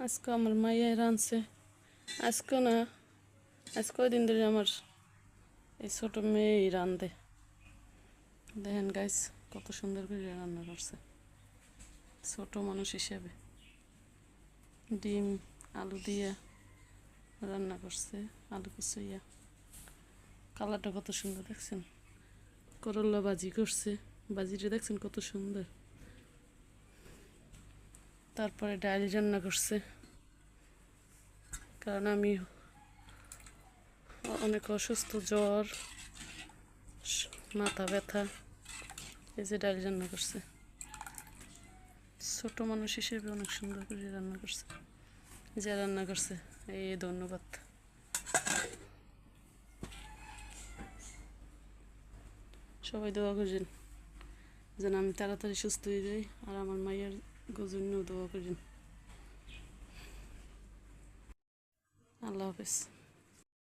আজকে আমার মাইয়া রাঁধছে। আজকে না, আজ কয়দিন ধরে আমার এই ছোট মেয়েই রাঁধে। দেখেন গাইস কত সুন্দর করে রান্না করছে ছোট মানুষ হিসেবে। ডিম আলু দিয়ে রান্না করছে, আলু কুচাইয়া। কালারটা কত সুন্দর দেখছেন। করলা ভাজি করছে, ভাজিটা দেখছেন কত সুন্দর। তারপরে ডাল রান্না করছে, কারণ আমি অনেক অসুস্থ, জ্বর, মাথা ব্যথা, এই যে ডাল রান্না করছে। ছোট মানুষ হিসেবে অনেক সুন্দর করে রান্না করছে। যে রান্না করছে এই ধন্যবাদ। সবাই দোয়া করছেন যেন আমি তাড়াতাড়ি সুস্থ হয়ে যাই, আর আমার মায়ের জন্যও দোয়া করছেন। আল্লাহ হাফেজ।